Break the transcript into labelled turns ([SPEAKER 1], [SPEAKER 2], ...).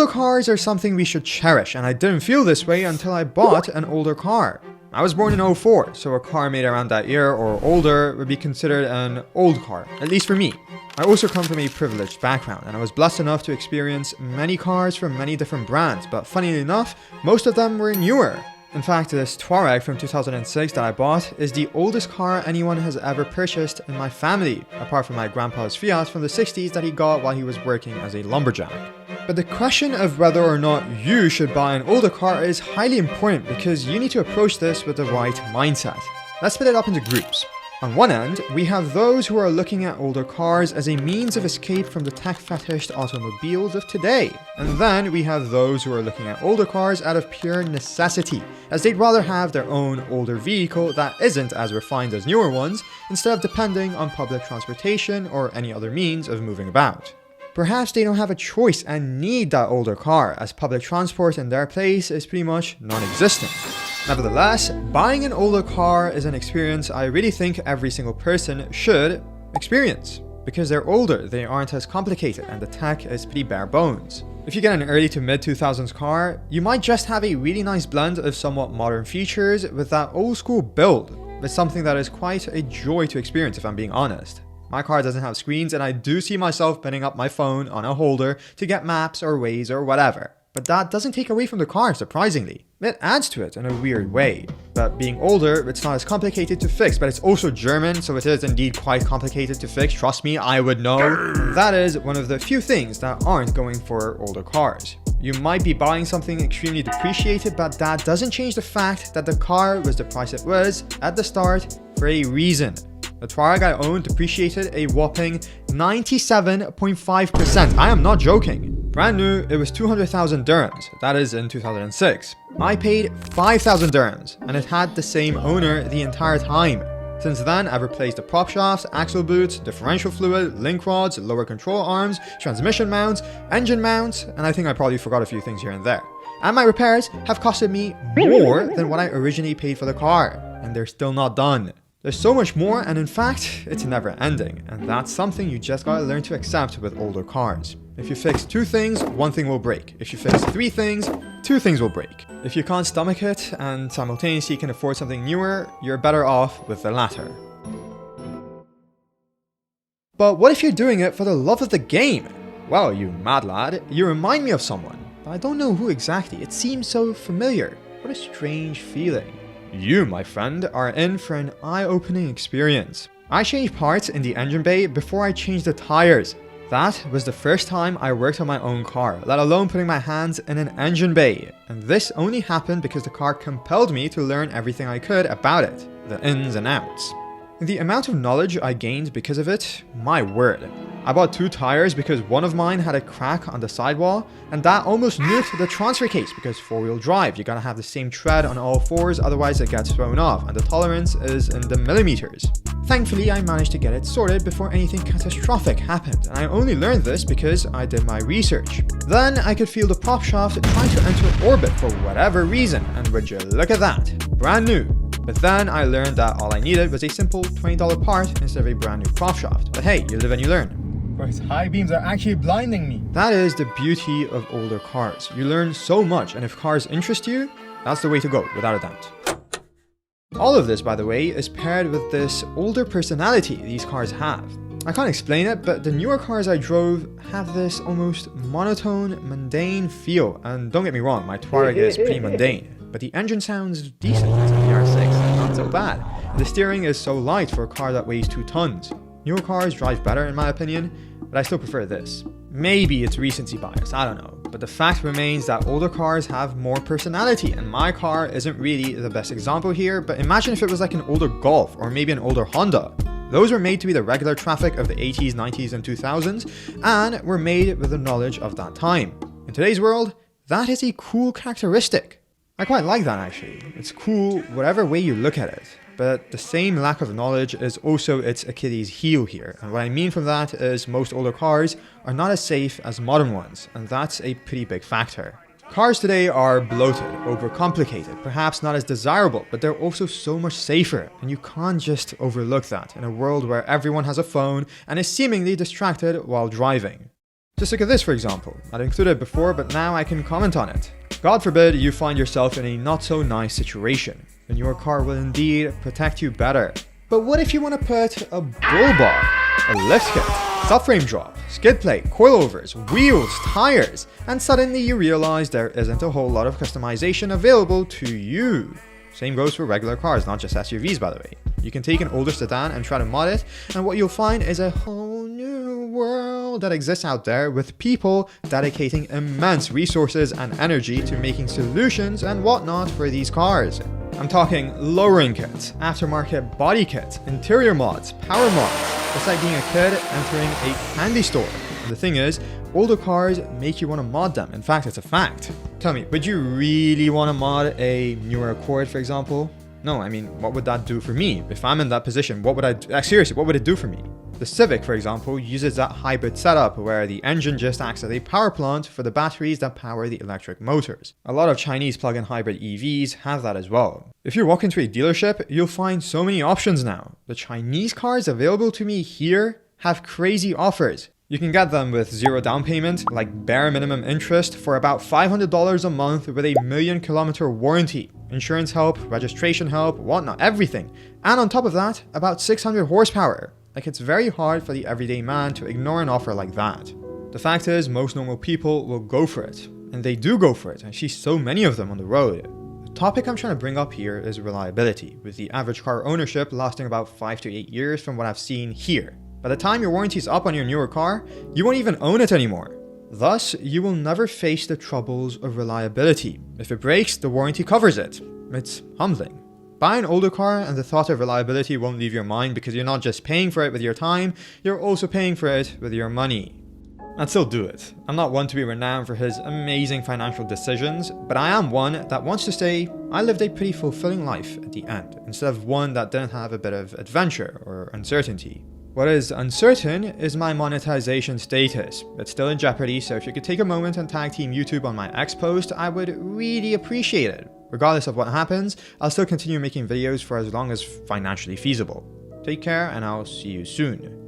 [SPEAKER 1] Older cars are something we should cherish, and I didn't feel this way until I bought an older car. I was born in '04, so a car made around that year or older would be considered an old car, at least for me. I also come from a privileged background, and I was blessed enough to experience many cars from many different brands, but funnily enough, most of them were newer. In fact, this Touareg from 2006 that I bought is the oldest car anyone has ever purchased in my family, apart from my grandpa's Fiat from the 60s that he got while he was working as a lumberjack. But the question of whether or not you should buy an older car is highly important because you need to approach this with the right mindset. Let's split it up into groups. On one end, we have those who are looking at older cars as a means of escape from the tech-fetished automobiles of today. And then we have those who are looking at older cars out of pure necessity, as they'd rather have their own older vehicle that isn't as refined as newer ones, instead of depending on public transportation or any other means of moving about. Perhaps they don't have a choice and need that older car, as public transport in their place is pretty much non-existent. Nevertheless, buying an older car is an experience I really think every single person should experience. Because they're older, they aren't as complicated, and the tech is pretty bare bones. If you get an early to mid 2000s car, you might just have a really nice blend of somewhat modern features with that old school build. It's something that is quite a joy to experience if I'm being honest. My car doesn't have screens, and I do see myself pinning up my phone on a holder to get maps or Waze or whatever. But that doesn't take away from the car, surprisingly. It adds to it in a weird way. But being older, it's not as complicated to fix, but it's also German, so it is indeed quite complicated to fix. Trust me, I would know. That is one of the few things that aren't going for older cars. You might be buying something extremely depreciated, but that doesn't change the fact that the car was the price it was at the start for a reason. The Touareg I owned depreciated a whopping 97.5%. I am not joking. Brand new, it was 200,000 dirhams. That is in 2006. I paid 5,000 dirhams, and it had the same owner the entire time. Since then, I've replaced the prop shafts, axle boots, differential fluid, link rods, lower control arms, transmission mounts, engine mounts, and I think I probably forgot a few things here and there. And my repairs have costed me more than what I originally paid for the car, and they're still not done. There's so much more, and in fact, it's never ending, and that's something you just gotta learn to accept with older cars. If you fix 2 things, 1 thing will break. If you fix 3 things, 2 things will break. If you can't stomach it and simultaneously can afford something newer, you're better off with the latter. But what if you're doing it for the love of the game? Well, you mad lad, you remind me of someone, but I don't know who exactly. It seems so familiar. What a strange feeling. You, my friend, are in for an eye-opening experience. I changed parts in the engine bay before I changed the tires. That was the first time I worked on my own car, let alone putting my hands in an engine bay. And this only happened because the car compelled me to learn everything I could about it, the ins and outs. The amount of knowledge I gained because of it, my word. I bought 2 tires because one of mine had a crack on the sidewall, and that almost nuked the transfer case because 4-wheel drive, you gotta have the same tread on all 4s, otherwise it gets thrown off, and the tolerance is in the millimeters. Thankfully, I managed to get it sorted before anything catastrophic happened, and I only learned this because I did my research. Then I could feel the prop shaft trying to enter orbit for whatever reason, and would you look at that, brand new. But then I learned that all I needed was a simple $20 part instead of a brand new prop shaft. But hey, you live and you learn.
[SPEAKER 2] These high beams are actually blinding me.
[SPEAKER 1] That is the beauty of older cars. You learn so much, and if cars interest you, that's the way to go, without a doubt. All of this, by the way, is paired with this older personality these cars have. I can't explain it, but the newer cars I drove have this almost monotone, mundane feel. And don't get me wrong, my Touareg is pretty mundane, but the engine sounds decent. It's a VR6, not so bad. The steering is so light for a car that weighs 2 tons. Newer cars drive better in my opinion, but I still prefer this. Maybe it's recency bias, I don't know. But the fact remains that older cars have more personality, and my car isn't really the best example here, but imagine if it was like an older Golf or maybe an older Honda. Those were made to be the regular traffic of the 80s, 90s, and 2000s, and were made with the knowledge of that time. In today's world, that is a cool characteristic. I quite like that actually. It's cool whatever way you look at it. But the same lack of knowledge is also its Achilles heel here. And what I mean from that is most older cars are not as safe as modern ones, and that's a pretty big factor. Cars today are bloated, overcomplicated, perhaps not as desirable, but they're also so much safer, and you can't just overlook that in a world where everyone has a phone and is seemingly distracted while driving. Just look at this for example. I'd included it before, but now I can comment on it. God forbid you find yourself in a not so nice situation, then your car will indeed protect you better. But what if you want to put a bull bar, a lift kit, subframe drop, skid plate, coilovers, wheels, tires, and suddenly you realize there isn't a whole lot of customization available to you? Same goes for regular cars, not just SUVs by the way. You can take an older sedan and try to mod it, and what you'll find is a whole new world that exists out there with people dedicating immense resources and energy to making solutions and whatnot for these cars. I'm talking lowering kits, aftermarket body kits, interior mods, power mods. It's like being a kid entering a candy store. And the thing is, older cars make you want to mod them. In fact, it's a fact. Tell me, would you really want to mod a newer Accord, for example? No, I mean, what would that do for me? If I'm in that position, what would seriously, what would it do for me? The Civic, for example, uses that hybrid setup where the engine just acts as a power plant for the batteries that power the electric motors. A lot of Chinese plug-in hybrid EVs have that as well. If you walk into a dealership, you'll find so many options now. The Chinese cars available to me here have crazy offers. You can get them with zero down payment, like bare minimum interest, for about $500 a month with a 1,000,000-kilometer warranty. Insurance help, registration help, whatnot, everything. And on top of that, about 600 horsepower. Like, it's very hard for the everyday man to ignore an offer like that. The fact is, most normal people will go for it. And they do go for it. I see so many of them on the road. The topic I'm trying to bring up here is reliability, with the average car ownership lasting about 5 to 8 years from what I've seen here. By the time your warranty is up on your newer car, you won't even own it anymore. Thus, you will never face the troubles of reliability. If it breaks, the warranty covers it. It's humbling. Buy an older car and the thought of reliability won't leave your mind because you're not just paying for it with your time, you're also paying for it with your money. I'd still do it. I'm not one to be renowned for his amazing financial decisions, but I am one that wants to say I lived a pretty fulfilling life at the end, instead of one that didn't have a bit of adventure or uncertainty. What is uncertain is my monetization status. It's still in jeopardy, so if you could take a moment and tag team YouTube on my X post, I would really appreciate it. Regardless of what happens, I'll still continue making videos for as long as financially feasible. Take care, and I'll see you soon.